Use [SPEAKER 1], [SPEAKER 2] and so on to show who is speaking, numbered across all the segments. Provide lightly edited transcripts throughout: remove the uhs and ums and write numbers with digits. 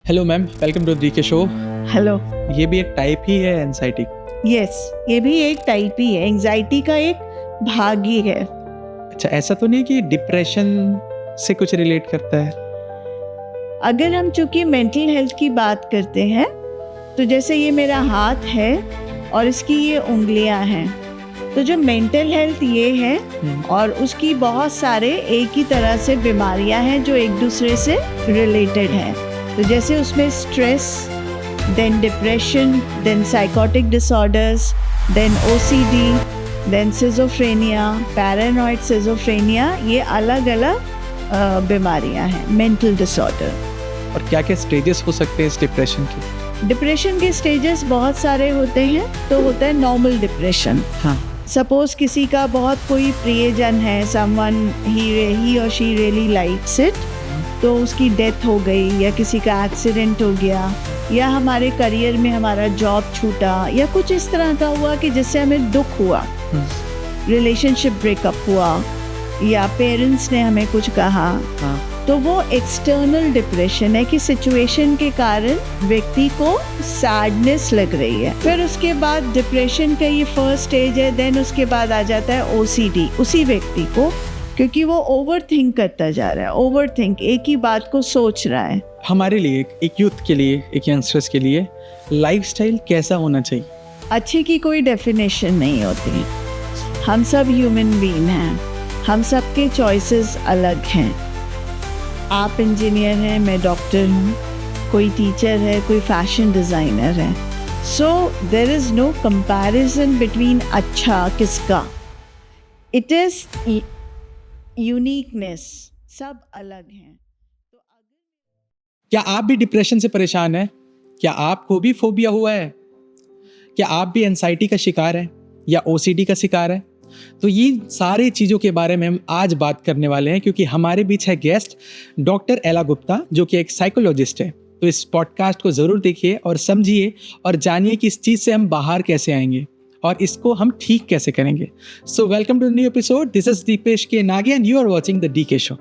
[SPEAKER 1] Hello ma'am, welcome to D K show.
[SPEAKER 2] Hello.
[SPEAKER 1] ये भी एक टाइप ही है एंजाइटी।
[SPEAKER 2] यस, ये भी एक टाइप ही है, एंजाइटी का एक भाग ही है।
[SPEAKER 1] अच्छा, ऐसा तो नहीं कि डिप्रेशन से कुछ रिलेट करता है?
[SPEAKER 2] अगर हम चूंकि मेंटल हेल्थ की बात करते हैं तो जैसे ये मेरा हाथ है और इसकी ये उंगलियां हैं, तो जो मेंटल हेल्थ ये है और उसकी बहुत सारे एक ही तरह से बीमारियां हैं जो एक दूसरे से रिलेटेड हैं। तो जैसे उसमें stress, then depression, then psychotic disorders, then OCD, then schizophrenia, paranoid schizophrenia, ये अलग अलग बीमारियां हैं, मेंटल डिसऑर्डर।
[SPEAKER 1] और क्या क्या स्टेजेस हो सकते हैं इस डिप्रेशन के?
[SPEAKER 2] डिप्रेशन के स्टेजेस बहुत सारे होते हैं। तो होता है नॉर्मल डिप्रेशन।
[SPEAKER 1] हाँ।
[SPEAKER 2] सपोज किसी का बहुत कोई प्रियजन है, समवन ही और शी रियली लाइक्स इट, तो उसकी डेथ हो गई या किसी का एक्सीडेंट हो गया या हमारे करियर में हमारा जॉब छूटा या कुछ इस तरह का हुआ कि जिससे हमें दुख हुआ, रिलेशनशिप ब्रेकअप हुआ या पेरेंट्स ने हमें कुछ कहा।
[SPEAKER 1] हाँ।
[SPEAKER 2] तो वो एक्सटर्नल डिप्रेशन है कि सिचुएशन के कारण व्यक्ति को सैडनेस लग रही है। फिर उसके बाद डिप्रेशन का ये फर्स्ट स्टेज है। देन उसके बाद आ जाता है ओसीडी उसी व्यक्ति को, क्योंकि वो ओवर थिंक करता जा रहा है। ओवर थिंक, एक ही बात को सोच रहा है।
[SPEAKER 1] हमारे लिए, एक यूथ के लिए, एक यंगस्टर्स के लिए लाइफस्टाइल कैसा होना चाहिए?
[SPEAKER 2] अच्छे की कोई डेफिनेशन नहीं होती। हम सब ह्यूमन बीइंग हैं, हम सब के चॉइसेस अलग हैं। आप इंजीनियर हैं, मैं डॉक्टर हूँ, कोई टीचर है, कोई फैशन डिज़ाइनर है। So there is no comparison between अच्छा किसका। इट इज़ यूनिकनेस, सब अलग हैं।
[SPEAKER 1] क्या आप भी डिप्रेशन से परेशान हैं? क्या आपको भी फोबिया हुआ है? क्या आप भी एंजाइटी का शिकार हैं या ओसीडी का शिकार हैं? तो ये सारी चीज़ों के बारे में हम आज बात करने वाले हैं, क्योंकि हमारे बीच है गेस्ट डॉक्टर एला गुप्ता, जो कि एक साइकोलॉजिस्ट है। तो इस पॉडकास्ट को ज़रूर देखिए और समझिए और जानिए कि इस चीज़ से हम बाहर कैसे आएंगे और इसको हम ठीक कैसे करेंगे। So welcome to new episode. This is Deepesh K Nage and you are watching the DK show.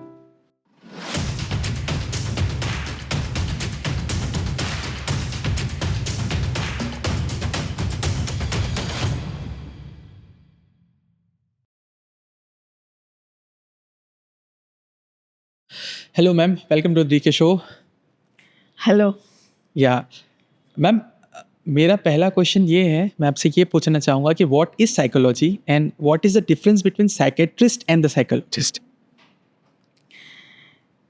[SPEAKER 1] Hello ma'am, welcome to D K show.
[SPEAKER 2] Hello.
[SPEAKER 1] Yeah ma'am, मेरा पहला क्वेश्चन ये है, मैं आपसे ये पूछना चाहूँगा कि what is psychology and what is the difference between psychiatrist and the psychologist?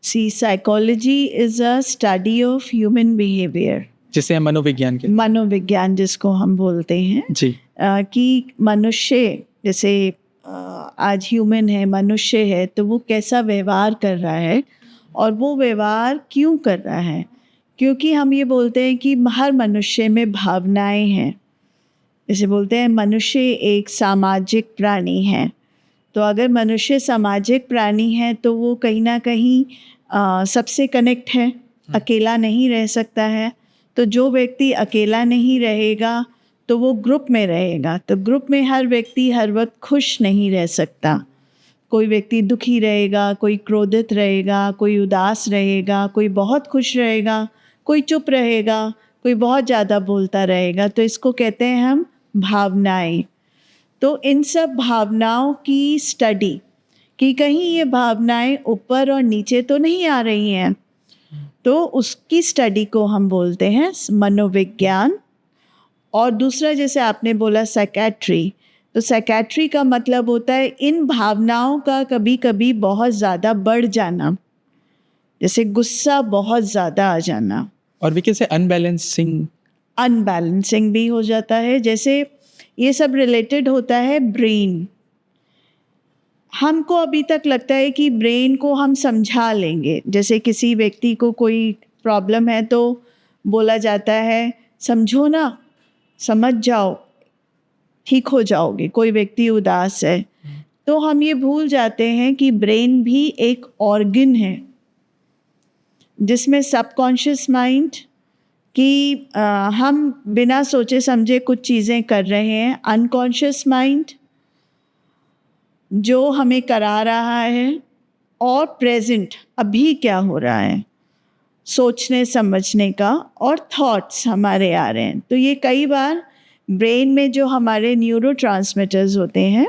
[SPEAKER 2] See, psychology is a study of human behaviour,
[SPEAKER 1] जिसे हम मनोविज्ञान के
[SPEAKER 2] मनोविज्ञान जिसको हम बोलते हैं।
[SPEAKER 1] जी।
[SPEAKER 2] कि मनुष्य जैसे आज ह्यूमन है, मनुष्य है, तो वो कैसा व्यवहार कर रहा है और वो व्यवहार क्यों कर रहा है। क्योंकि हम ये बोलते हैं कि हर मनुष्य में भावनाएं हैं। जैसे बोलते हैं मनुष्य एक सामाजिक प्राणी है। तो अगर मनुष्य सामाजिक प्राणी है तो वो कहीं ना कहीं सबसे कनेक्ट है, अकेला नहीं रह सकता है। तो जो व्यक्ति अकेला नहीं रहेगा तो वो ग्रुप में रहेगा। तो ग्रुप में हर व्यक्ति हर वक्त खुश नहीं रह सकता। कोई व्यक्ति दुखी रहेगा, कोई क्रोधित रहेगा, कोई उदास रहेगा, कोई बहुत खुश रहेगा, कोई चुप रहेगा, कोई बहुत ज़्यादा बोलता रहेगा। तो इसको कहते हैं हम भावनाएं। तो इन सब भावनाओं की स्टडी कि कहीं ये भावनाएं ऊपर और नीचे तो नहीं आ रही हैं, तो उसकी स्टडी को हम बोलते हैं मनोविज्ञान। और दूसरा, जैसे आपने बोला साइकेट्री, तो साइकेट्री का मतलब होता है इन भावनाओं का कभी कभी बहुत ज़्यादा बढ़ जाना, जैसे गुस्सा बहुत ज़्यादा आ जाना,
[SPEAKER 1] और वी कैन से
[SPEAKER 2] अनबैलेंसिंग भी हो जाता है। जैसे ये सब रिलेटेड होता है ब्रेन। हमको अभी तक लगता है कि ब्रेन को हम समझा लेंगे। जैसे किसी व्यक्ति को कोई प्रॉब्लम है तो बोला जाता है समझो ना, समझ जाओ, ठीक हो जाओगे। कोई व्यक्ति उदास है तो हम ये भूल जाते हैं कि ब्रेन भी एक ऑर्गन है जिसमें सबकॉन्शियस माइंड कि हम बिना सोचे समझे कुछ चीज़ें कर रहे हैं, अनकॉन्शियस माइंड जो हमें करा रहा है, और प्रेजेंट अभी क्या हो रहा है। सोचने समझने का, और थॉट्स हमारे आ रहे हैं। तो ये कई बार ब्रेन में जो हमारे न्यूरोट्रांसमीटर्स होते हैं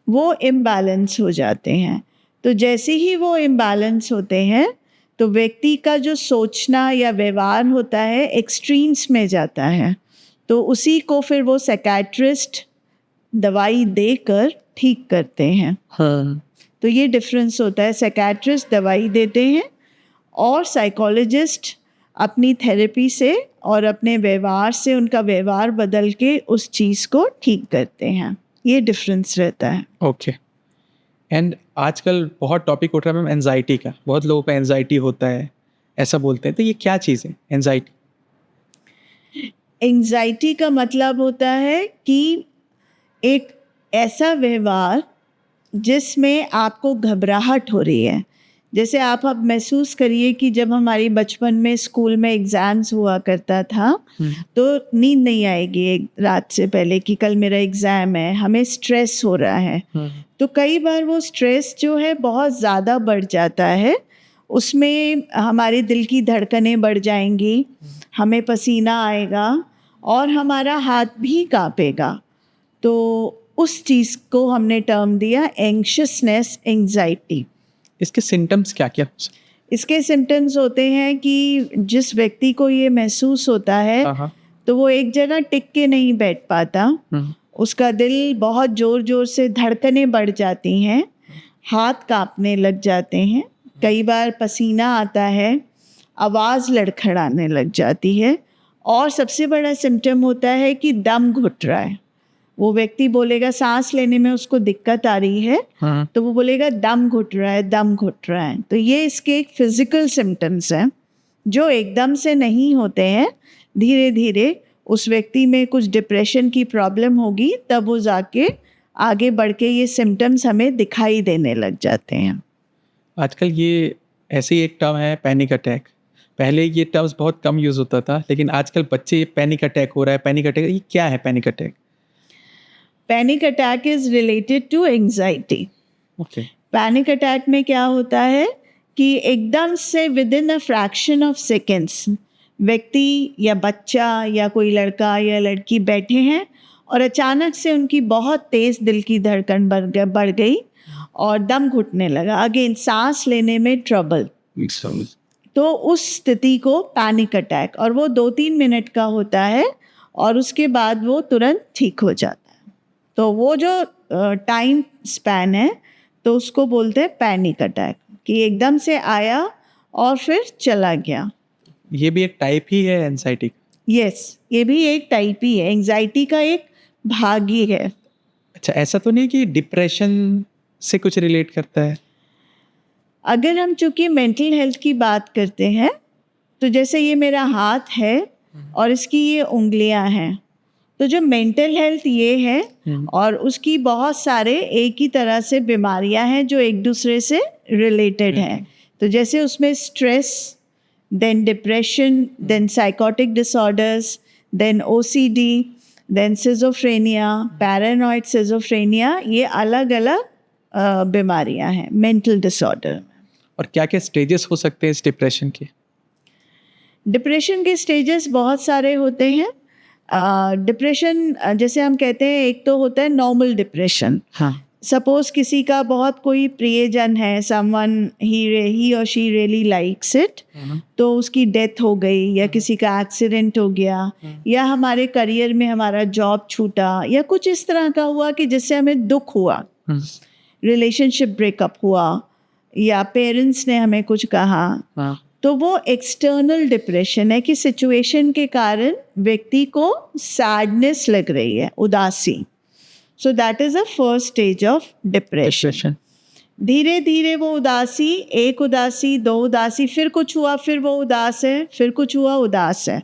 [SPEAKER 2] वो इम्बैलेंस हो जाते हैं। तो जैसे ही वो इम्बैलेंस होते हैं तो व्यक्ति का जो सोचना या व्यवहार होता है एक्सट्रीम्स में जाता है। तो उसी को फिर वो साइकियाट्रिस्ट दवाई देकर ठीक करते हैं।
[SPEAKER 1] हाँ।
[SPEAKER 2] तो ये डिफरेंस होता है, साइकियाट्रिस्ट दवाई देते हैं और साइकोलॉजिस्ट अपनी थेरेपी से और अपने व्यवहार से उनका व्यवहार बदल के उस चीज़ को ठीक करते हैं। ये डिफरेंस रहता है।
[SPEAKER 1] ओके। एंड आजकल बहुत टॉपिक उठ रहा है मैम एंजाइटी का, बहुत लोगों को एंजाइटी होता है ऐसा बोलते हैं, तो ये क्या चीज़ है एंजाइटी?
[SPEAKER 2] एंजाइटी का मतलब होता है कि एक ऐसा व्यवहार जिसमें आपको घबराहट हो रही है। जैसे आप अब महसूस करिए कि जब हमारी बचपन में स्कूल में एग्ज़ाम्स हुआ करता था तो नींद नहीं आएगी एक रात से पहले कि कल मेरा एग्ज़ाम है, हमें स्ट्रेस हो रहा है। तो कई बार वो स्ट्रेस जो है बहुत ज़्यादा बढ़ जाता है, उसमें हमारे दिल की धड़कनें बढ़ जाएंगी, हमें पसीना आएगा और हमारा हाथ भी कांपेगा। तो उस चीज़ को हमने टर्म दिया एंग्शियसनेस एंजाइटी।
[SPEAKER 1] इसके सिम्टम्स क्या क्या?
[SPEAKER 2] इसके सिम्टम्स होते हैं कि जिस व्यक्ति को ये महसूस होता है तो वो एक जगह टिक के नहीं बैठ पाता, उसका दिल बहुत ज़ोर ज़ोर से धड़कनें बढ़ जाती हैं, हाथ कांपने लग जाते हैं, कई बार पसीना आता है, आवाज़ लड़खड़ाने लग जाती है, और सबसे बड़ा सिम्टम होता है कि दम घुट रहा है। वो व्यक्ति बोलेगा सांस लेने में उसको दिक्कत आ रही है, तो वो बोलेगा दम घुट रहा है, दम घुट रहा है। तो ये इसके एक फिजिकल सिम्टम्स हैं जो एकदम से नहीं होते हैं, धीरे धीरे उस व्यक्ति में कुछ डिप्रेशन की प्रॉब्लम होगी तब वो जाके आगे बढ़ के ये सिम्टम्स हमें दिखाई देने लग जाते हैं।
[SPEAKER 1] आजकल ये ऐसे ही एक टर्म है पैनिक अटैक। पहले ये टर्म्स बहुत कम यूज़ होता था, लेकिन आजकल बच्चे पैनिक अटैक हो रहा है, पैनिक अटैक। ये क्या है panic attack?
[SPEAKER 2] Panic attack is related to anxiety.
[SPEAKER 1] Okay.
[SPEAKER 2] Panic attack में क्या होता है कि एकदम से within a fraction of seconds व्यक्ति या बच्चा या कोई लड़का या लड़की बैठे हैं और अचानक से उनकी बहुत तेज़ दिल की धड़कन बढ़ गई और दम घुटने लगा, अगेन सांस लेने में ट्रबल। तो उस स्थिति को पैनिक अटैक, और वो 2-3 मिनट का होता है और उसके बाद वो तुरंत ठीक हो जाता है। तो वो जो टाइम स्पैन है तो उसको बोलते हैं पैनिक अटैक, कि एकदम से आया और फिर चला गया।
[SPEAKER 1] ये भी एक टाइप ही है एंजाइटी का?
[SPEAKER 2] यस, ये भी एक टाइप ही है, एंजाइटी का एक भाग ही है।
[SPEAKER 1] अच्छा, ऐसा तो नहीं कि डिप्रेशन से कुछ रिलेट करता है?
[SPEAKER 2] अगर हम चूँकि मेंटल हेल्थ की बात करते हैं तो जैसे ये मेरा हाथ है और इसकी ये उंगलियां हैं, तो जो मेंटल हेल्थ ये है और उसकी बहुत सारे एक ही तरह से बीमारियां हैं जो एक दूसरे से रिलेटेड हैं। तो जैसे उसमें stress, then depression, then psychotic disorders, then OCD, then schizophrenia, paranoid schizophrenia, ये अलग अलग बीमारियां हैं मेंटल डिसऑर्डर।
[SPEAKER 1] और क्या क्या स्टेजेस हो सकते हैं इस डिप्रेशन के?
[SPEAKER 2] डिप्रेशन के स्टेजेस बहुत सारे होते हैं। डिप्रेशन जैसे हम कहते हैं, एक तो होता है नॉर्मल डिप्रेशन। सपोज किसी का बहुत कोई प्रियजन है, समवन ही और शी रियली लाइक्स इट, तो उसकी डेथ हो गई या किसी का एक्सीडेंट हो गया या हमारे करियर में हमारा जॉब छूटा या कुछ इस तरह का हुआ कि जिससे हमें दुख हुआ, रिलेशनशिप ब्रेकअप हुआ या पेरेंट्स ने हमें कुछ कहा, तो वो एक्सटर्नल डिप्रेशन है कि सिचुएशन के कारण व्यक्ति को सैडनेस लग रही है, उदासी। So that is a first stage of depression. धीरे धीरे वो उदासी, एक उदासी, 2 उदासी, फिर कुछ हुआ, फिर वो उदास है, फिर कुछ हुआ, उदास है।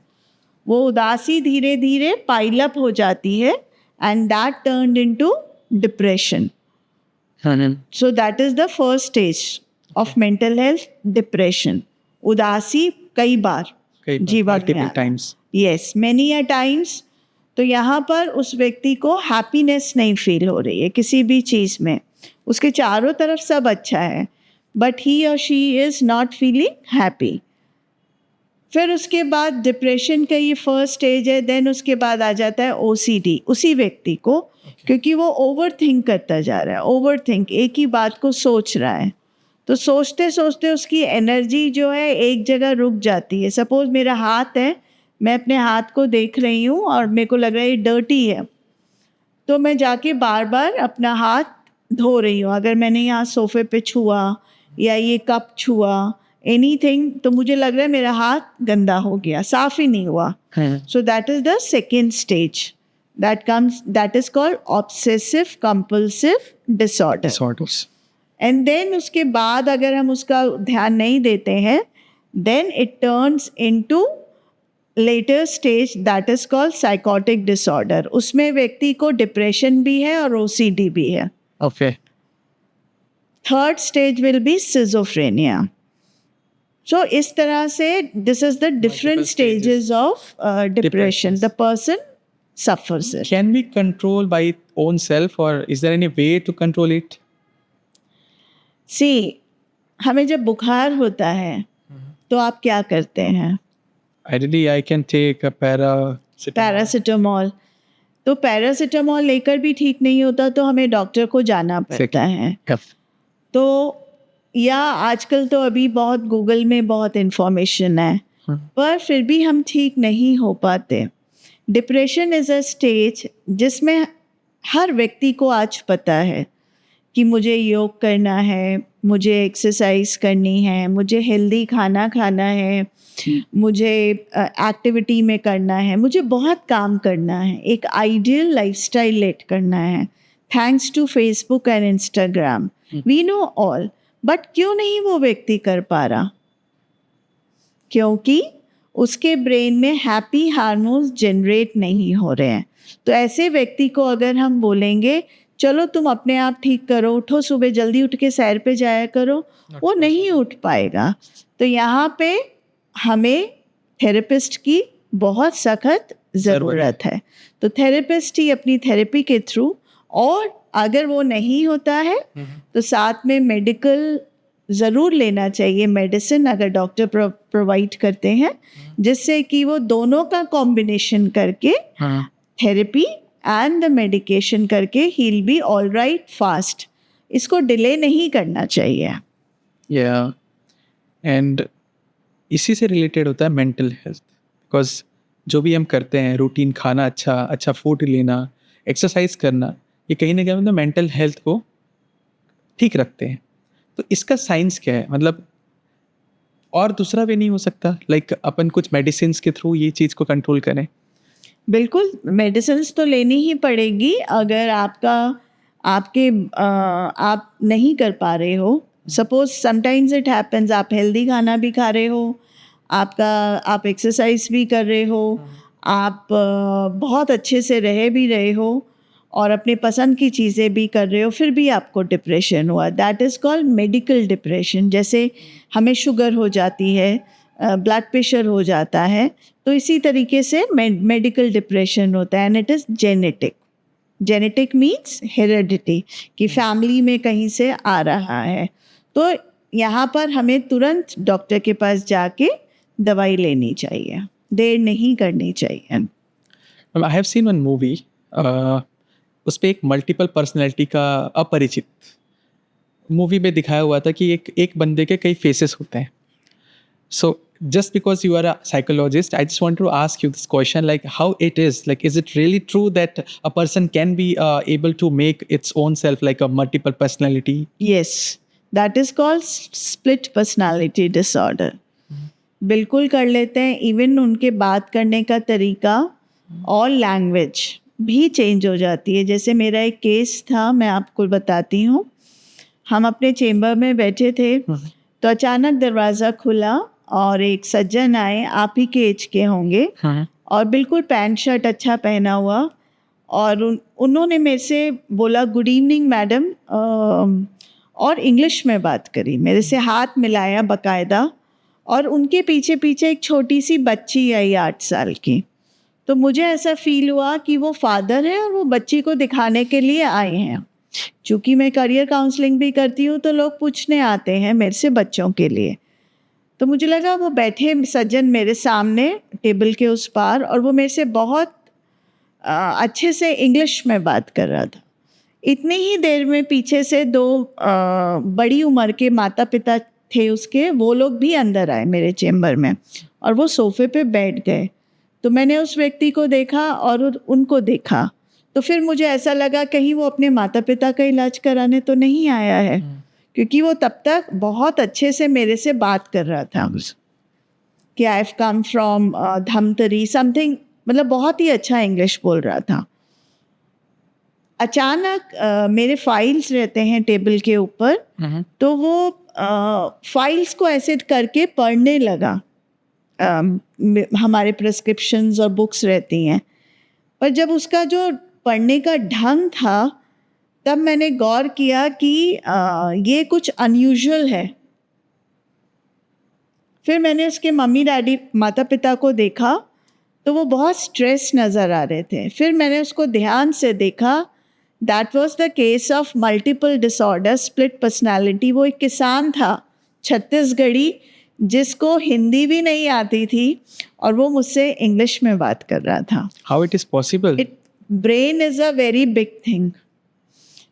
[SPEAKER 2] वो उदासी धीरे धीरे पाइल अप हो जाती है and that turned into depression. So that is the first stage of mental health, depression. उदासी कई बार जीवन में
[SPEAKER 1] times.
[SPEAKER 2] Yes, many a times. तो यहाँ पर उस व्यक्ति को हैप्पीनेस नहीं फील हो रही है किसी भी चीज़ में, उसके चारों तरफ सब अच्छा है बट ही और she is not feeling happy. फिर उसके बाद डिप्रेशन का ये फर्स्ट स्टेज है, देन उसके बाद आ जाता है ओसीडी उसी व्यक्ति को, क्योंकि वो ओवर थिंक करता जा रहा है, ओवर थिंक, एक ही बात को सोच रहा है, तो सोचते सोचते उसकी एनर्जी जो है एक जगह रुक जाती है। सपोज मेरा हाथ है, मैं अपने हाथ को देख रही हूँ और मेरे को लग रहा है ये डर्टी है, तो मैं जाके बार बार अपना हाथ धो रही हूँ। अगर मैंने यहाँ सोफे पे छुआ या ये कप छुआ एनीथिंग, तो मुझे लग रहा है मेरा हाथ गंदा हो गया, साफ ही नहीं हुआ। So that is the second stage, that is called obsessive compulsive disorder.
[SPEAKER 1] disorders.
[SPEAKER 2] And then उसके बाद अगर हम उसका ध्यान नहीं देते हैं, then it turns into later stage that is called psychotic disorder. उसमें व्यक्ति को डिप्रेशन भी है और ओसीडी भी है।
[SPEAKER 1] Okay.
[SPEAKER 2] Third stage will be schizophrenia. So इस तरह से this is the different
[SPEAKER 1] Multiple stages.
[SPEAKER 2] Stages of depression
[SPEAKER 1] Depressions.
[SPEAKER 2] The person suffers it.
[SPEAKER 1] Can we control by own self, or is there any way to control it?
[SPEAKER 2] See, हमें जब बुखार होता है तो आप क्या करते हैं?
[SPEAKER 1] Ideally, I can take a paracetamol.
[SPEAKER 2] Paracetamol. तो पैरासीटामोल लेकर भी ठीक नहीं होता तो हमें डॉक्टर को जाना पड़ता है।
[SPEAKER 1] Yep.
[SPEAKER 2] तो या आजकल तो अभी बहुत गूगल में बहुत इन्फॉर्मेशन है, पर फिर भी हम ठीक नहीं हो पाते। डिप्रेशन इज़ अ स्टेज जिसमें हर व्यक्ति को आज पता है कि मुझे योग करना है, मुझे एक्सरसाइज करनी है, मुझे हेल्दी खाना खाना है, मुझे एक्टिविटी में करना है, मुझे बहुत काम करना है, एक आइडियल लाइफस्टाइल लीड करना है। Thanks to Facebook and Instagram we know all, but क्यों नहीं वो व्यक्ति कर पा रहा? क्योंकि उसके ब्रेन में हैप्पी हार्मोन्स जनरेट नहीं हो रहे हैं। तो ऐसे व्यक्ति को अगर हम बोलेंगे चलो तुम अपने आप ठीक करो, उठो, सुबह जल्दी उठ के सैर पे जाया करो, वो नहीं उठ पाएगा। तो यहाँ पे हमें थेरेपिस्ट की बहुत सख्त ज़रूरत है। तो थेरेपिस्ट ही अपनी थेरेपी के थ्रू, और अगर वो नहीं होता है तो साथ में मेडिकल ज़रूर लेना चाहिए, मेडिसिन अगर डॉक्टर प्रोवाइड करते हैं, जिससे कि वो दोनों का कॉम्बिनेशन करके थेरेपी एंड द मेडिकेशन करके he will be all right fast. इसको डिले नहीं करना चाहिए।
[SPEAKER 1] Yeah. And इसी से रिलेटेड होता है मेंटल हेल्थ, बिकॉज जो भी हम करते हैं, रूटीन, खाना अच्छा फूड लेना, एक्सरसाइज करना, ये कहीं ना कहीं मतलब मेंटल हेल्थ को ठीक रखते हैं। तो इसका साइंस क्या है? मतलब और दूसरा वे नहीं हो सकता, लाइक अपन कुछ मेडिसिन के थ्रू ये चीज़ को कंट्रोल करें?
[SPEAKER 2] बिल्कुल, मेडिसिन्स तो लेनी ही पड़ेगी। अगर आप नहीं कर पा रहे हो, सपोज समटाइम्स इट हैपेंस, आप हेल्दी खाना भी खा रहे हो, आप एक्सरसाइज भी कर रहे हो, आप बहुत अच्छे से रह भी रहे हो और अपने पसंद की चीज़ें भी कर रहे हो, फिर भी आपको डिप्रेशन हुआ, that is called medical depression. जैसे हमें शुगर हो जाती है, ब्लड प्रेशर हो जाता है, तो इसी तरीके से मेडिकल डिप्रेशन होता है। And it is genetic. Genetic means heredity, कि फैमिली में कहीं से आ रहा है। तो यहाँ पर हमें तुरंत डॉक्टर के पास जाके दवाई लेनी चाहिए, देर नहीं करनी चाहिए।
[SPEAKER 1] I have seen one movie, उस पर एक मल्टीपल पर्सनैलिटी का अपरिचित मूवी में दिखाया हुआ था कि एक बंदे के कई फेसेस होते हैं। सो just because you are a psychologist, I just want to ask you this question, like how it is it really true that a person can be able to make its own self like a multiple personality?
[SPEAKER 2] Yes, that is called split personality disorder. बिल्कुल कर लेते हैं। Even उनके बात करने का तरीका और लैंग्वेज भी चेंज हो जाती है। जैसे मेरा एक केस था, मैं आपको बताती हूँ। हम अपने चेम्बर में बैठे थे, तो अचानक दरवाज़ा खुला और एक सज्जन आए, आप ही के एज के होंगे, और बिल्कुल पैंट शर्ट अच्छा पहना हुआ, और उन्होंने मेरे से बोला गुड इवनिंग मैडम, और इंग्लिश में बात करी, मेरे से हाथ मिलाया बाकायदा, और उनके पीछे पीछे एक छोटी सी बच्ची आई 8 साल की। तो मुझे ऐसा फील हुआ कि वो फादर है और वो बच्ची को दिखाने के लिए आए हैं। चूँकि मैं करियर काउंसलिंग भी करती हूँ, तो लोग पूछने आते हैं मेरे से बच्चों के लिए। तो मुझे लगा वो बैठे सज्जन मेरे सामने टेबल के उस पार, और वो मेरे से बहुत अच्छे से इंग्लिश में बात कर रहा था। इतनी ही देर में पीछे से दो बड़ी उम्र के माता पिता थे उसके, वो लोग भी अंदर आए मेरे चेम्बर में और वो सोफे पे बैठ गए। तो मैंने उस व्यक्ति को देखा और उनको देखा, तो फिर मुझे ऐसा लगा कहीं वो अपने माता पिता का इलाज कराने तो नहीं आया है, क्योंकि वो तब तक बहुत अच्छे से मेरे से बात कर रहा था कि I have come from Dhamtari something, मतलब बहुत ही अच्छा इंग्लिश बोल रहा था। अचानक मेरे फाइल्स रहते हैं टेबल के ऊपर, तो वो फाइल्स को ऐसे करके पढ़ने लगा। हमारे प्रिस्क्रिप्शंस और बुक्स रहती हैं, पर जब उसका जो पढ़ने का ढंग था तब मैंने गौर किया कि ये कुछ अनयूजुअल है। फिर मैंने उसके मम्मी डैडी माता पिता को देखा तो वो बहुत स्ट्रेस नज़र आ रहे थे। फिर मैंने उसको ध्यान से देखा, that was the case of multiple disorder split personality. वो एक किसान था छत्तीसगढ़ी जिसको हिंदी भी नहीं आती थी और वो मुझसे इंग्लिश में बात कर रहा था।
[SPEAKER 1] How it is possible?
[SPEAKER 2] Brain is a very big thing.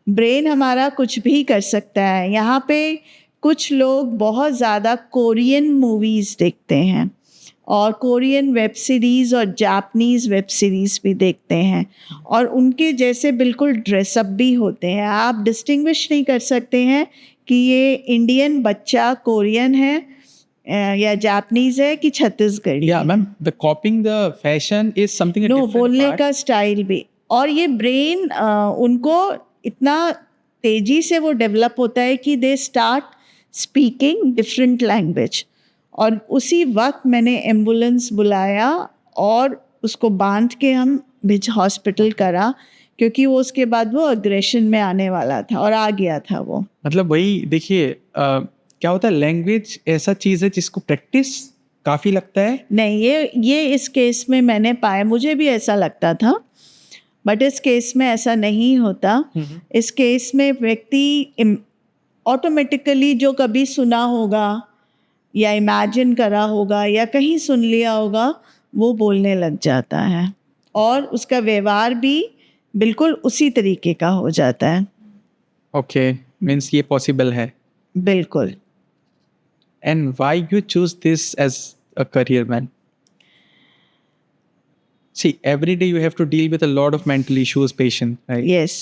[SPEAKER 2] Brain हमारा कुछ भी कर सकता है। यहाँ पे कुछ लोग बहुत ज़्यादा कोरियन मूवीज़ देखते हैं और कोरियन वेब सीरीज़ और जापनीज़ वेब सीरीज़ भी देखते हैं और उनके जैसे बिल्कुल ड्रेसअप भी होते हैं। आप डिस्टिंग्विश नहीं कर सकते हैं कि ये इंडियन बच्चा कोरियन है या जापनीज़ है कि Chhattisgarhi.
[SPEAKER 1] Yeah, ma'am, the copying the fashion is something a
[SPEAKER 2] no
[SPEAKER 1] different
[SPEAKER 2] बोलने
[SPEAKER 1] part.
[SPEAKER 2] का स्टाइल भी, और ये ब्रेन उनको इतना तेज़ी से वो डेवलप होता है कि they start speaking different language. और उसी वक्त मैंने एम्बुलेंस बुलाया और उसको बांध के हम भिज हॉस्पिटल करा, क्योंकि वो उसके बाद वो अग्रेशन में आने वाला था और आ गया था वो।
[SPEAKER 1] मतलब वही देखिए, क्या होता है, लैंग्वेज ऐसा चीज़ है जिसको प्रैक्टिस काफ़ी लगता है।
[SPEAKER 2] नहीं, ये इस केस में मैंने पाया, मुझे भी ऐसा लगता था, बट इस केस में ऐसा नहीं होता। इस केस में व्यक्ति ऑटोमेटिकली जो कभी सुना होगा या इमेजिन करा होगा या कहीं सुन लिया होगा वो बोलने लग जाता है और उसका व्यवहार भी बिल्कुल उसी तरीके का हो जाता है।
[SPEAKER 1] ओके, मीन्स ये पॉसिबल है।
[SPEAKER 2] बिल्कुल।
[SPEAKER 1] And why you choose this as a career, man? See, every day you have to deal with a lot of mental issues, patient, right?
[SPEAKER 2] Yes.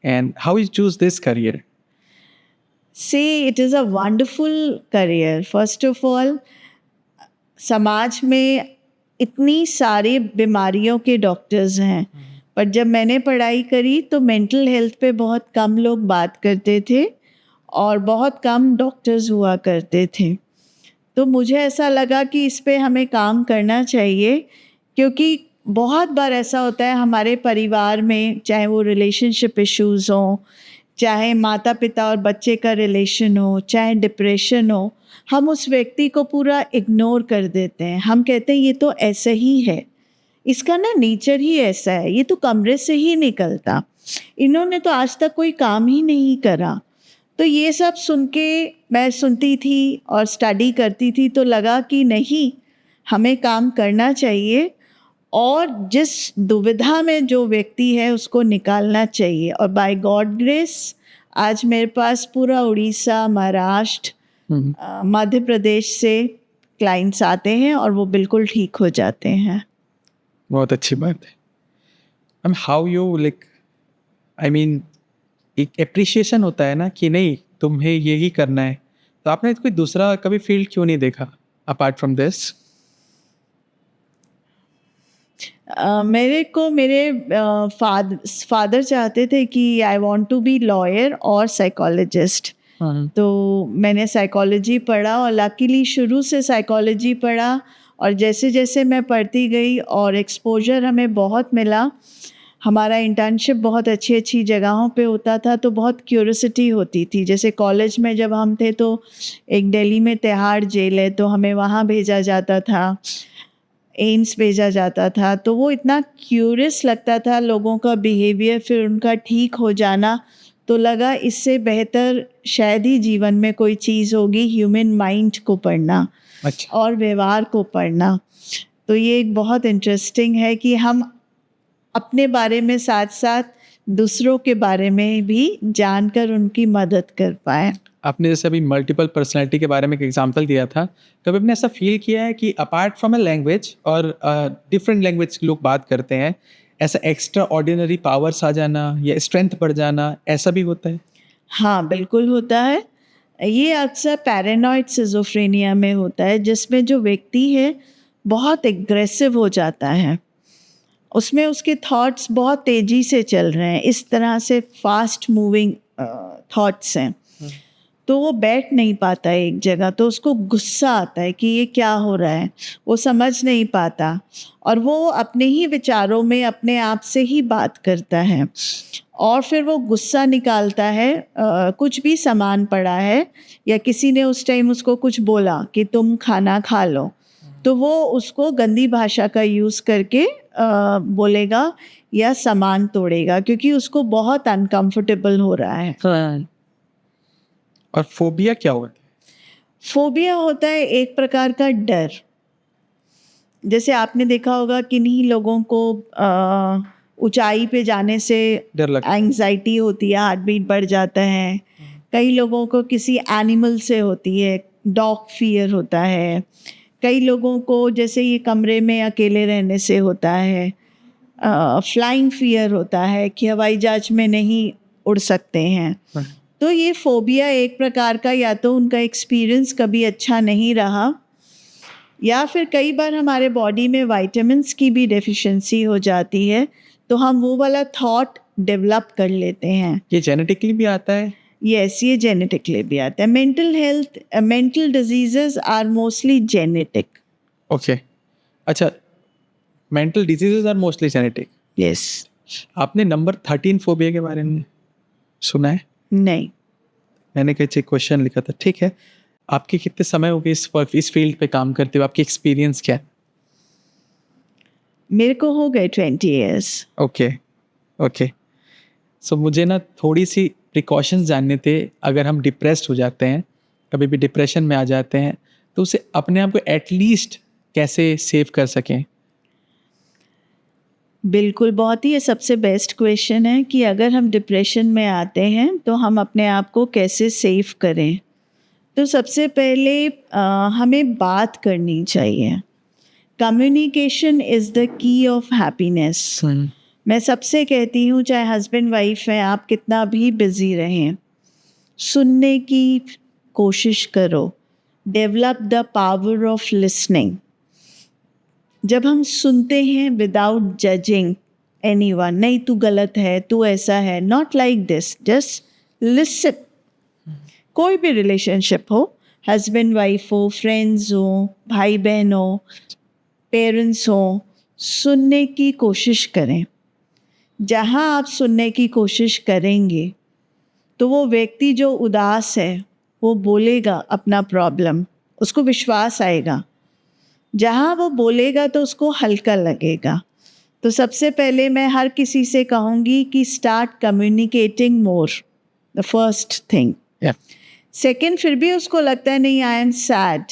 [SPEAKER 1] And how you choose this career?
[SPEAKER 2] See, it is a wonderful career. First of all, समाज में इतनी सारी बीमारियों के doctors हैं, पर जब मैंने पढ़ाई करी तो मेंटल हेल्थ पे बहुत कम लोग बात करते थे और बहुत कम डॉक्टर्स हुआ करते थे। तो मुझे ऐसा लगा कि इस पे हमें काम करना चाहिए, क्योंकि बहुत बार ऐसा होता है हमारे परिवार में, चाहे वो रिलेशनशिप इश्यूज़ हों, चाहे माता पिता और बच्चे का रिलेशन हो, चाहे डिप्रेशन हो, हम उस व्यक्ति को पूरा इग्नोर कर देते हैं। हम कहते हैं ये तो ऐसा ही है, इसका ना नेचर ही ऐसा है, ये तो कमरे से ही निकलता, इन्होंने तो आज तक कोई काम ही नहीं करा। तो ये सब सुन के मैं सुनती थी और स्टडी करती थी, तो लगा कि नहीं, हमें काम करना चाहिए और जिस दुविधा में जो व्यक्ति है उसको निकालना चाहिए। और बाय गॉड ग्रेस आज मेरे पास पूरा उड़ीसा, महाराष्ट्र, मध्य प्रदेश से क्लाइंट्स आते हैं और वो बिल्कुल ठीक हो जाते हैं।
[SPEAKER 1] बहुत अच्छी बात है। Ma'am, how you like, I mean एक एप्रिशिएशन होता है ना कि नहीं तुम्हें यही करना है, तो आपने कोई दूसरा कभी फील्ड क्यों नहीं देखा अपार्ट फ्रॉम दिस?
[SPEAKER 2] मेरे को मेरे फादर चाहते थे कि I want to be lawyer और साइकोलॉजिस्ट। तो मैंने साइकोलॉजी पढ़ा और लकीली शुरू से साइकोलॉजी पढ़ा, और जैसे जैसे मैं पढ़ती गई और एक्सपोजर हमें बहुत मिला, हमारा इंटर्नशिप बहुत अच्छी अच्छी जगहों पे होता था, तो बहुत क्यूरियोसिटी होती थी। जैसे कॉलेज में जब हम थे तो एक दिल्ली में तिहाड़ जेल है, तो हमें वहाँ भेजा जाता था, एम्स भेजा जाता था, तो वो इतना क्यूरियस लगता था लोगों का बिहेवियर, फिर उनका ठीक हो जाना, तो लगा इससे बेहतर शायद ही जीवन में कोई चीज़ होगी ह्यूमन माइंड को पढ़ना।
[SPEAKER 1] अच्छा।
[SPEAKER 2] और व्यवहार को पढ़ना। तो ये एक बहुत इंटरेस्टिंग है कि हम अपने बारे में साथ साथ दूसरों के बारे में भी जानकर उनकी मदद कर पाएँ।
[SPEAKER 1] आपने जैसे अभी मल्टीपल पर्सनैलिटी के बारे में एक एग्जांपल दिया था, कभी आपने ऐसा फील किया है कि अपार्ट फ्रॉम अ लैंग्वेज और डिफरेंट लैंग्वेज लोग बात करते हैं, ऐसा एक्स्ट्रा ऑर्डिनरी पावर्स आ जाना या स्ट्रेंथ बढ़ जाना, ऐसा भी होता है?
[SPEAKER 2] हाँ, बिल्कुल होता है। ये अक्सर पैरानॉइड सिज़ोफ्रेनिया में होता है, जिसमें जो व्यक्ति है बहुत एग्रेसिव हो जाता है। उसमें उसके थॉट्स बहुत तेज़ी से चल रहे हैं, इस तरह से फास्ट मूविंग थॉट्स हैं। तो वो बैठ नहीं पाता है एक जगह, तो उसको गुस्सा आता है कि ये क्या हो रहा है, वो समझ नहीं पाता और वो अपने ही विचारों में अपने आप से ही बात करता है और फिर वो गुस्सा निकालता है। कुछ भी सामान पड़ा है या किसी ने उस टाइम उसको कुछ बोला कि तुम खाना खा लो, तो वो उसको गंदी भाषा का यूज़ करके बोलेगा या सामान तोड़ेगा, क्योंकि उसको बहुत अनकंफर्टेबल हो रहा है।
[SPEAKER 1] और फोबिया क्या होता है?
[SPEAKER 2] फोबिया होता है एक प्रकार का डर। जैसे आपने देखा होगा किन्हीं लोगों को ऊंचाई पे जाने से
[SPEAKER 1] डर लगता है।
[SPEAKER 2] एंग्जाइटी होती है, हार्ट बीट बढ़ जाता है। कई लोगों को किसी एनिमल से होती है, डॉग फियर होता है। कई लोगों को जैसे ये कमरे में अकेले रहने से होता है। फ्लाइंग फियर होता है कि हवाई जहाज में नहीं उड़ सकते हैं। तो ये फोबिया एक प्रकार का, या तो उनका एक्सपीरियंस कभी अच्छा नहीं रहा या फिर कई बार हमारे बॉडी में विटामिन्स की भी डेफिशिएंसी हो जाती है, तो हम वो वाला थॉट डेवलप कर लेते हैं।
[SPEAKER 1] ये जेनेटिकली भी आता है?
[SPEAKER 2] यस, ये जेनेटिकली भी आता है। Mental diseases are mostly genetic.
[SPEAKER 1] Okay. अच्छा, mental diseases are mostly genetic.
[SPEAKER 2] Yes.
[SPEAKER 1] आपने नंबर 13 फोबिया के बारे में सुना है?
[SPEAKER 2] नहीं।
[SPEAKER 1] मैंने कहीं क्वेश्चन लिखा था, ठीक है। आपके कितने समय हो गए इस फील्ड पे काम करते हुए? आपकी एक्सपीरियंस क्या है?
[SPEAKER 2] मेरे को हो गए 20 ईयर्स।
[SPEAKER 1] Okay, okay. सो मुझे ना थोड़ी सी प्रिकॉशंस जानने थे। अगर हम डिप्रेस्ड हो जाते हैं, कभी भी डिप्रेशन में आ जाते हैं, तो उसे अपने आप को एटलीस्ट कैसे सेव कर सकें?
[SPEAKER 2] बिल्कुल, बहुत ही ये सबसे बेस्ट क्वेश्चन है कि अगर हम डिप्रेशन में आते हैं तो हम अपने आप को कैसे सेव करें। तो सबसे पहले हमें बात करनी चाहिए। Communication is the key of happiness. मैं सबसे कहती हूँ, चाहे हस्बैंड वाइफ हैं, आप कितना भी बिजी रहें, सुनने की कोशिश करो। Develop the power of listening. जब हम सुनते हैं विदाउट जजिंग एनीवन, नहीं तू गलत है, तू ऐसा है, not like this, just listen. कोई भी रिलेशनशिप हो, हस्बैंड वाइफ हो, फ्रेंड्स हो, भाई बहन हो, पेरेंट्स हो, सुनने की कोशिश करें। जहाँ आप सुनने की कोशिश करेंगे तो वो व्यक्ति जो उदास है वो बोलेगा अपना प्रॉब्लम, उसको विश्वास आएगा। जहाँ वो बोलेगा तो उसको हल्का लगेगा। तो सबसे पहले मैं हर किसी से कहूँगी कि start communicating more, the first thing. Second, फिर भी उसको लगता है नहीं आई एम सैड,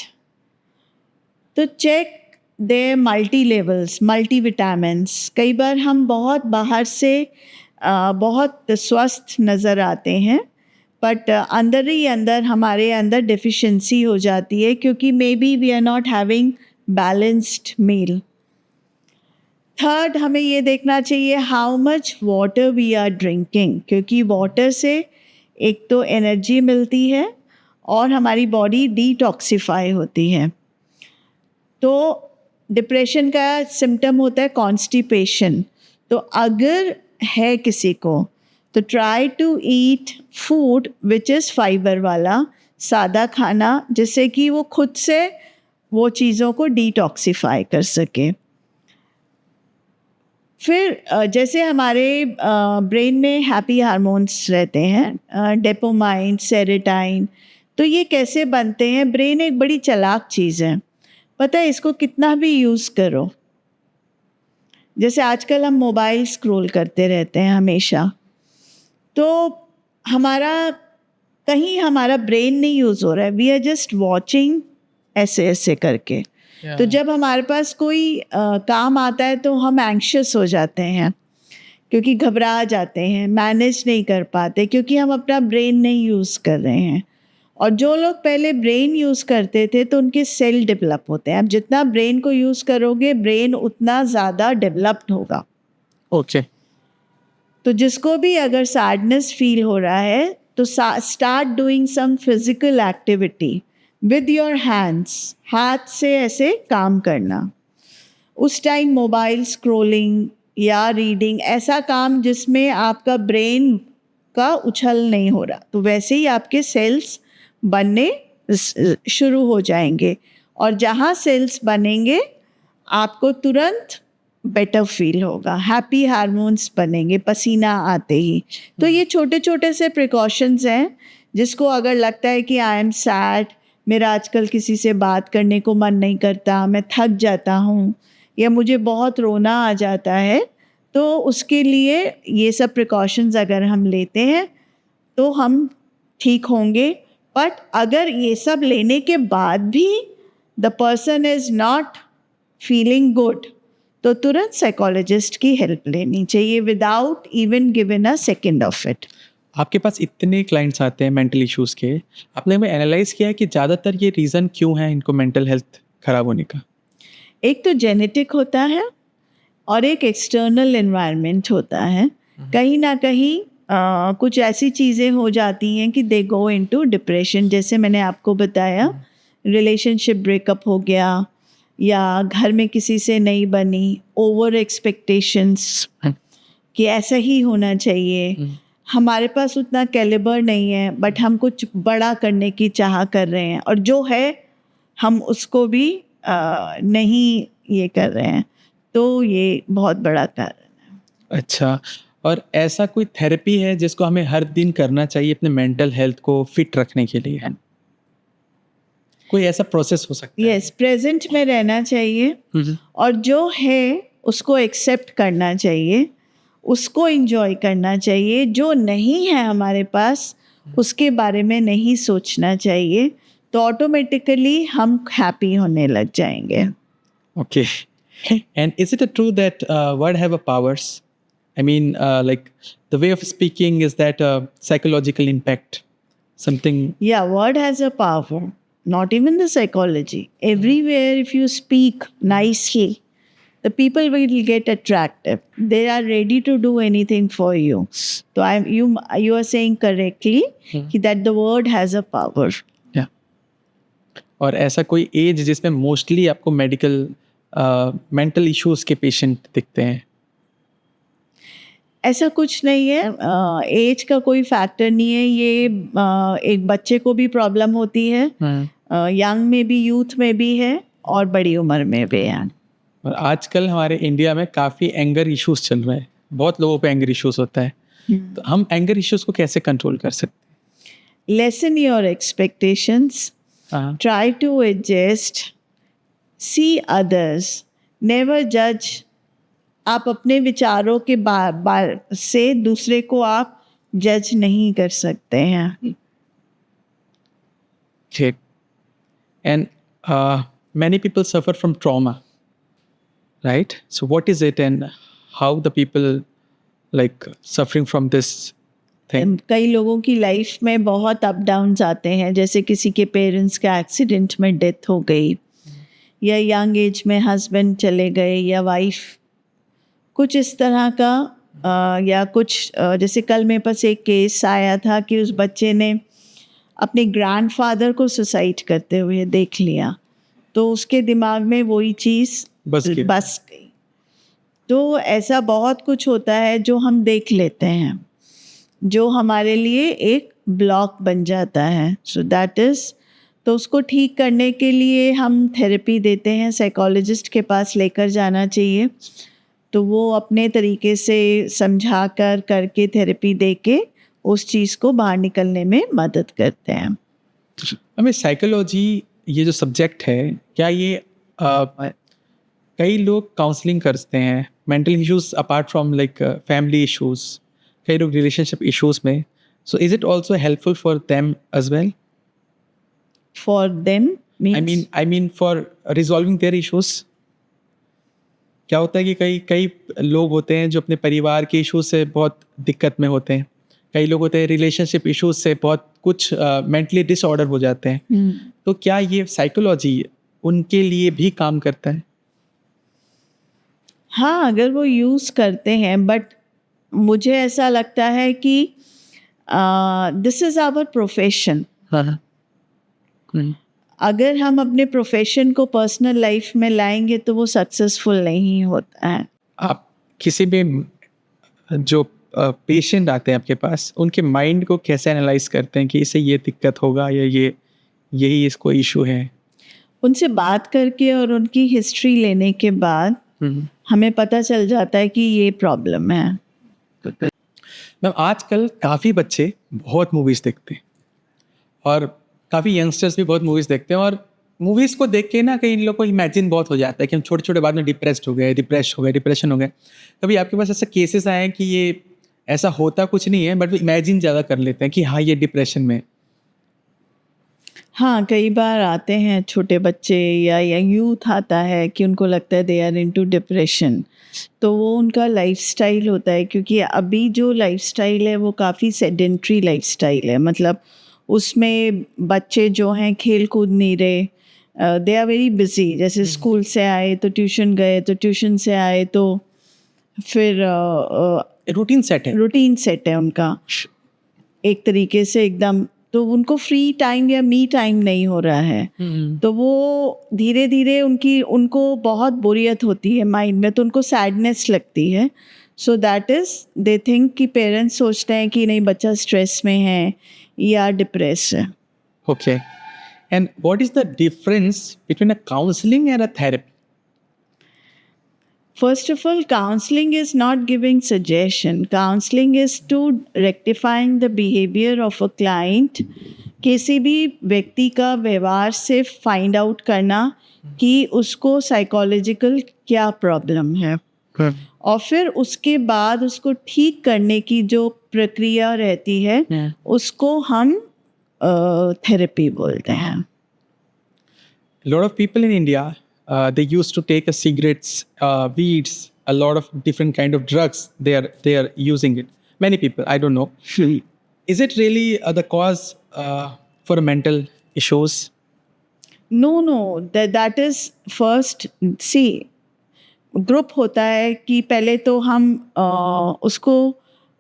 [SPEAKER 2] तो चेक दे मल्टी लेवल्स, मल्टी विटामिन्स। कई बार हम बहुत बाहर से बहुत स्वस्थ नज़र आते हैं, बट अंदर ही अंदर हमारे अंदर डेफिशिएंसी हो जाती है, क्योंकि maybe we are not having balanced meal. Third, हमें ये देखना चाहिए how much water we are drinking, क्योंकि वाटर से एक तो एनर्जी मिलती है और हमारी बॉडी डिटॉक्सिफाई होती है। तो डिप्रेशन का सिम्टम होता है कॉन्स्टिपेशन। तो अगर है किसी को तो try to eat food which is fibre वाला, सादा खाना, जिससे कि वो खुद से वो चीज़ों को डिटॉक्सिफाई कर सके। फिर जैसे हमारे ब्रेन में हैप्पी हार्मोन्स रहते हैं, डोपामाइन, सेरोटोनिन, तो ये कैसे बनते हैं? ब्रेन एक बड़ी चालाक चीज़ है, पता है, इसको कितना भी यूज़ करो। जैसे आजकल हम मोबाइल स्क्रॉल करते रहते हैं हमेशा, तो हमारा कहीं हमारा ब्रेन नहीं यूज़ हो रहा है, वी आर जस्ट वॉचिंग ऐसे ऐसे करके। तो जब हमारे पास कोई काम आता है तो हम एंग्शियस हो जाते हैं, क्योंकि घबरा जाते हैं, मैनेज नहीं कर पाते, क्योंकि हम अपना ब्रेन नहीं यूज़ कर रहे हैं। और जो लोग पहले ब्रेन यूज़ करते थे तो उनके सेल डेवलप होते हैं। अब जितना ब्रेन को यूज़ करोगे, ब्रेन उतना ज़्यादा डेवलप्ड होगा।
[SPEAKER 1] ओके।
[SPEAKER 2] तो जिसको भी अगर सैडनेस फील हो रहा है तो start doing some physical activity with your hands, हाथ से ऐसे काम करना। उस टाइम मोबाइल स्क्रॉलिंग या रीडिंग, ऐसा काम जिसमें आपका ब्रेन का उछल नहीं हो रहा, तो वैसे ही आपके सेल्स बनने शुरू हो जाएंगे। और जहाँ सेल्स बनेंगे आपको तुरंत बेटर फील होगा, हैप्पी हार्मोन्स बनेंगे पसीना आते ही। तो ये छोटे छोटे से प्रिकॉशंस हैं, जिसको अगर लगता है कि आई एम सैड, मेरा आजकल किसी से बात करने को मन नहीं करता, मैं थक जाता हूँ, या मुझे बहुत रोना आ जाता है, तो उसके लिए ये सब प्रिकॉशंस अगर हम लेते हैं तो हम ठीक होंगे। बट अगर ये सब लेने के बाद भी the person is not feeling good, तो तुरंत साइकोलॉजिस्ट की हेल्प लेनी चाहिए without even given a second of it.
[SPEAKER 1] आपके पास इतने क्लाइंट्स आते हैं मेंटल इश्यूज़ के, आपने में एनालाइज किया है कि ज़्यादातर ये रीज़न क्यों है इनको मेंटल हेल्थ ख़राब होने का?
[SPEAKER 2] एक तो जेनेटिक होता है और एक एक्सटर्नल एनवायरनमेंट होता है। कहीं ना कहीं कुछ ऐसी चीज़ें हो जाती हैं कि दे गो इनटू डिप्रेशन। जैसे मैंने आपको बताया, रिलेशनशिप ब्रेकअप हो गया, या घर में किसी से नहीं बनी, ओवर एक्सपेक्टेशंस कि ऐसा ही होना चाहिए, हमारे पास उतना कैलिबर नहीं है बट हम कुछ बड़ा करने की चाह कर रहे हैं, और जो है हम उसको भी नहीं ये कर रहे हैं, तो ये बहुत बड़ा कारण है।
[SPEAKER 1] अच्छा, और ऐसा कोई थेरेपी है जिसको हमें हर दिन करना चाहिए अपने मेंटल हेल्थ को फिट रखने के लिए? कोई ऐसा प्रोसेस हो सकता है?
[SPEAKER 2] यस, प्रेजेंट में रहना चाहिए, और जो है उसको एक्सेप्ट करना चाहिए, उसको एंजॉय करना चाहिए। जो नहीं है हमारे पास उसके बारे में नहीं सोचना चाहिए, तो ऑटोमेटिकली हम हैप्पी होने लग जाएंगे।
[SPEAKER 1] Okay. And is it true that word have a powers? I mean, like the way of speaking, is that a psychological impact? Something.
[SPEAKER 2] Yeah, word has a power, not even the psychology. Everywhere, if you speak nicely, the people will get attractive. They are ready to do anything for you. So you are saying correctly that the word has a power.
[SPEAKER 1] Yeah. और ऐसा कोई as जिसमें mostly आपको mental issues के patient दिखते हैं?
[SPEAKER 2] ऐसा कुछ नहीं है, एज का कोई फैक्टर नहीं है। ये एक बच्चे को भी प्रॉब्लम होती है, यंग में भी, यूथ में भी है, और बड़ी उम्र में भी है।
[SPEAKER 1] और आजकल हमारे इंडिया में काफ़ी एंगर इश्यूज चल रहे हैं, बहुत लोगों पे एंगर इश्यूज होता है, तो हम एंगर इश्यूज को कैसे कंट्रोल कर सकते हैं?
[SPEAKER 2] Lessen your expectations, try to adjust, see others, never जज। आप अपने विचारों के बार से दूसरे को आप जज नहीं कर सकते हैं।
[SPEAKER 1] Okay. And many people suffer from trauma, right? So what is it and how the people like suffering from this thing?
[SPEAKER 2] कई लोगों की लाइफ में बहुत अप डाउन्स आते हैं, जैसे किसी के पेरेंट्स का एक्सीडेंट में डेथ हो गई, या यंग एज में हस्बैंड चले गए, या वाइफ, कुछ इस तरह का, या कुछ जैसे कल मेरे पास एक केस आया था कि उस बच्चे ने अपने ग्रैंडफादर को सुसाइड करते हुए देख लिया, तो उसके दिमाग में वही चीज़ बस गई। तो ऐसा बहुत कुछ होता है जो हम देख लेते हैं, जो हमारे लिए एक ब्लॉक बन जाता है। सो दैट इज़, तो उसको ठीक करने के लिए हम थेरेपी देते हैं, साइकोलॉजिस्ट के पास लेकर जाना चाहिए, तो वो अपने तरीके से समझा कर करके थेरेपी दे के उस चीज़ को बाहर निकलने में मदद करते हैं।
[SPEAKER 1] हमें साइकोलॉजी ये जो सब्जेक्ट है, क्या ये कई लोग काउंसलिंग करते हैं mental issues apart from like family issues, कई लोग रिलेशनशिप इश्यूज में, so is it also helpful for them as well?
[SPEAKER 2] For them Means?
[SPEAKER 1] I mean for resolving their issues. क्या होता है कि कई कई लोग होते हैं जो अपने परिवार के इश्यूज से बहुत दिक्कत में होते हैं, कई लोग होते हैं रिलेशनशिप इश्यूज से बहुत कुछ मेंटली डिसऑर्डर हो जाते हैं, तो क्या ये साइकोलॉजी उनके लिए भी काम करता है?
[SPEAKER 2] हाँ, अगर वो यूज़ करते हैं, बट मुझे ऐसा लगता है कि दिस इज़ आवर प्रोफेशन.
[SPEAKER 1] हाँ.
[SPEAKER 2] अगर हम अपने प्रोफेशन को पर्सनल लाइफ में लाएंगे तो वो सक्सेसफुल नहीं होता है.
[SPEAKER 1] आप किसी भी जो पेशेंट आते हैं आपके पास, उनके माइंड को कैसे एनालाइज करते हैं कि इसे ये दिक्कत होगा या ये यही इसको इशू है?
[SPEAKER 2] उनसे बात करके और उनकी हिस्ट्री लेने के बाद हमें पता चल जाता है कि ये प्रॉब्लम है.
[SPEAKER 1] मैम, आजकल काफ़ी बच्चे बहुत मूवीज़ देखते हैं और काफ़ी यंगस्टर्स भी बहुत मूवीज़ देखते हैं, और मूवीज़ को देख के ना कई लोगों को इमेजिन बहुत हो जाता है कि हम छोटे छोटे बाद में डिप्रेस्ड हो गए, डिप्रेशन हो गए. कभी आपके पास ऐसे केसेस आए हैं कि ये ऐसा होता कुछ नहीं है बट वो इमेजिन ज़्यादा कर लेते हैं कि हाँ ये डिप्रेशन में है?
[SPEAKER 2] हाँ, कई बार आते हैं छोटे बच्चे या यूथ आता है कि उनको लगता है दे आर इनटू डिप्रेशन. तो वो उनका लाइफस्टाइल होता है, क्योंकि अभी जो लाइफस्टाइल है वो काफ़ी सेडेंट्री लाइफस्टाइल है. मतलब उसमें बच्चे जो हैं खेल कूद नहीं रहे, दे आर वेरी बिजी. जैसे स्कूल से आए तो ट्यूशन गए, तो ट्यूशन से आए तो फिर
[SPEAKER 1] रूटीन सेट है.
[SPEAKER 2] रूटीन सेट है उनका एक तरीके से एकदम. तो उनको फ्री टाइम या मी टाइम नहीं हो रहा है. तो वो धीरे धीरे उनको बहुत बोरियत होती है माइंड में, तो उनको सैडनेस लगती है. So that is they think कि पेरेंट्स सोचते हैं कि नहीं बच्चा स्ट्रेस में है या डिप्रेस है.
[SPEAKER 1] Okay. And what is the difference between a counselling and a therapy?
[SPEAKER 2] First of all, counseling is not giving suggestion. Counseling is to rectifying the behavior of a client. किसी भी व्यक्ति का व्यवहार से फाइंड आउट करना कि उसको psychological क्या प्रॉब्लम है, और फिर उसके बाद उसको ठीक करने की जो प्रक्रिया रहती है उसको हम थेरेपी बोलते हैं.
[SPEAKER 1] lot of people in India, they used to take cigarettes, weeds, a lot of different kind of drugs. They are using it. Many people, I don't know. Is it really the cause for mental issues?
[SPEAKER 2] No, that is first. See, group होता है कि पहले तो हम उसको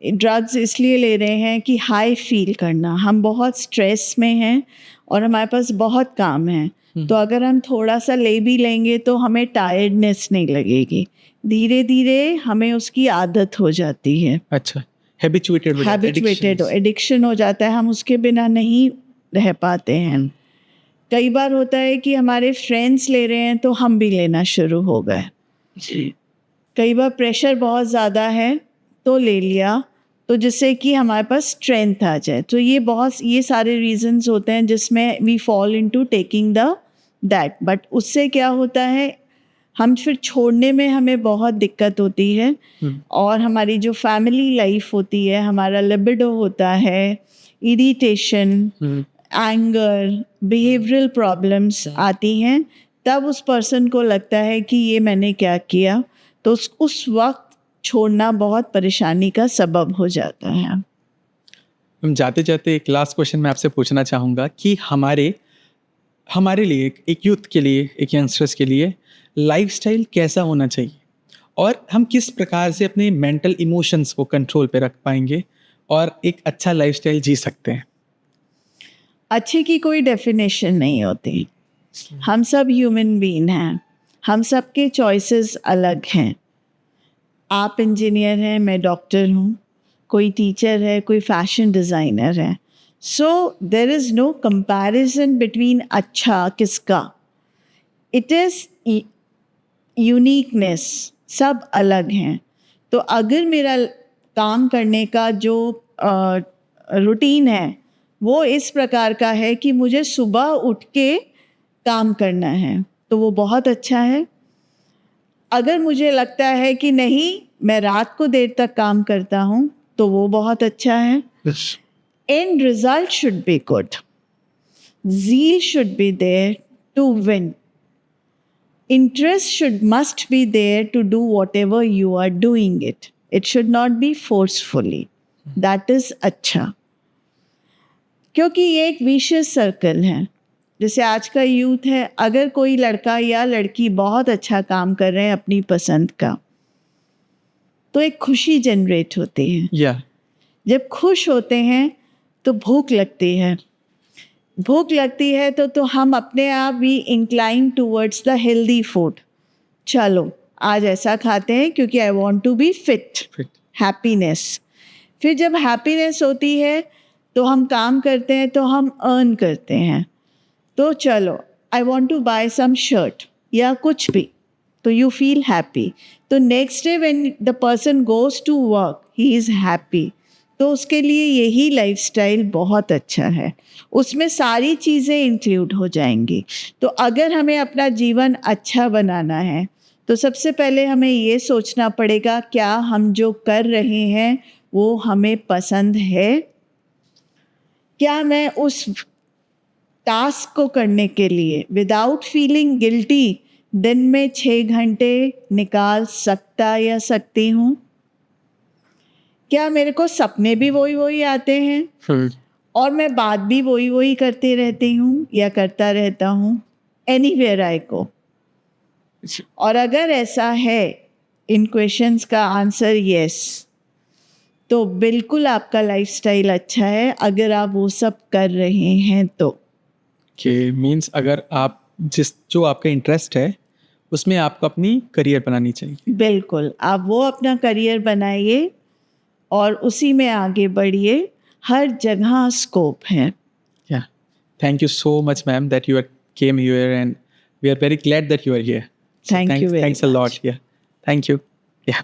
[SPEAKER 2] drugs इसलिए ले रहे हैं कि हाई फील करना. हम बहुत स्ट्रेस में हैं और हमारे पास बहुत काम है, तो अगर हम थोड़ा सा ले भी लेंगे तो हमें टायर्डनेस नहीं लगेगी. धीरे धीरे हमें उसकी आदत हो जाती है.
[SPEAKER 1] अच्छा, हैबिचुएटेड
[SPEAKER 2] एडिक्शन हो जाता है. हम उसके बिना नहीं रह पाते हैं. कई बार होता है कि हमारे फ्रेंड्स ले रहे हैं तो हम भी लेना शुरू हो गए. कई बार प्रेशर बहुत ज़्यादा है तो ले लिया, तो जिससे कि हमारे पास स्ट्रेंथ आ जाए. तो ये सारे रीजंस होते हैं जिसमें we fall into taking the that. But उससे क्या होता है, हम फिर छोड़ने में हमें बहुत दिक्कत होती है, और हमारी जो फैमिली लाइफ होती है, हमारा लिबिडो होता है, इरिटेशन, एंगर, बिहेवियरल प्रॉब्लम्स आती हैं. तब उस पर्सन को लगता है कि ये मैंने क्या किया, तो उस वक्त छोड़ना बहुत परेशानी का सबब हो जाता है.
[SPEAKER 1] हम जाते जाते एक लास्ट क्वेश्चन मैं आपसे पूछना चाहूँगा कि हमारे लिए, एक यूथ के लिए, एक यंगस्टर्स के लिए लाइफस्टाइल कैसा होना चाहिए, और हम किस प्रकार से अपने मेंटल इमोशंस को कंट्रोल पे रख पाएंगे और एक अच्छा लाइफस्टाइल जी सकते हैं?
[SPEAKER 2] अच्छे की कोई डेफिनेशन नहीं होती. हम सब ह्यूमन बीइंग हैं. हम सब के चॉइसेस अलग हैं. आप इंजीनियर हैं, मैं डॉक्टर हूँ, कोई टीचर है, कोई फैशन डिज़ाइनर है. So there is no comparison between अच्छा किसका. It is uniqueness. सब अलग हैं. तो अगर मेरा काम करने का जो रूटीन है वो इस प्रकार का है कि मुझे सुबह उठ के काम करना है, तो वो बहुत अच्छा है. अगर मुझे लगता है कि नहीं मैं रात को देर तक काम करता हूँ, तो वो बहुत अच्छा है. End result should be good. Zeal should be there to win. Interest must be there to do whatever you are doing it. It should not be forcefully. That is अच्छा. क्योंकि ये एक विशियस सर्कल है. जैसे आज का youth है, अगर कोई लड़का या लड़की बहुत अच्छा काम कर रहे हैं अपनी पसंद का, तो एक खुशी जनरेट होती है.
[SPEAKER 1] Yeah.
[SPEAKER 2] जब खुश होते हैं तो भूख लगती है. भूख लगती है तो हम अपने आप भी incline towards the healthy food. चलो आज ऐसा खाते हैं क्योंकि I want to be fit. Happiness. फिर जब हैप्पीनेस होती है तो हम काम करते हैं, तो हम अर्न करते हैं. तो चलो I want to buy some shirt या कुछ भी, तो यू फील हैप्पी. तो next day when the person goes to work he is happy. तो उसके लिए यही लाइफस्टाइल बहुत अच्छा है. उसमें सारी चीज़ें इंक्लूड हो जाएंगी. तो अगर हमें अपना जीवन अच्छा बनाना है तो सबसे पहले हमें ये सोचना पड़ेगा, क्या हम जो कर रहे हैं वो हमें पसंद है? क्या मैं उस टास्क को करने के लिए विदाउट फीलिंग गिल्टी दिन में 6 घंटे निकाल सकता या सकती हूँ? क्या मेरे को सपने भी वही आते हैं और मैं बात भी वही करती रहती हूँ या करता रहता हूँ एनीवेयर आई गो? और अगर ऐसा है, इन क्वेश्चंस का आंसर यस, तो बिल्कुल आपका लाइफस्टाइल अच्छा है अगर आप वो सब कर रहे हैं तो.
[SPEAKER 1] कि मीन्स अगर आप जो आपका इंटरेस्ट है उसमें आपको अपनी करियर बनानी चाहिए.
[SPEAKER 2] बिल्कुल, आप वो अपना करियर बनाइए और उसी में आगे बढ़िए. हर जगह स्कोप है.
[SPEAKER 1] Yeah. Thank you so much, ma'am, that you came here, and we are very glad that you are here. So
[SPEAKER 2] Thank you very
[SPEAKER 1] thanks a lot.
[SPEAKER 2] much.
[SPEAKER 1] Yeah. Thank you. Yeah.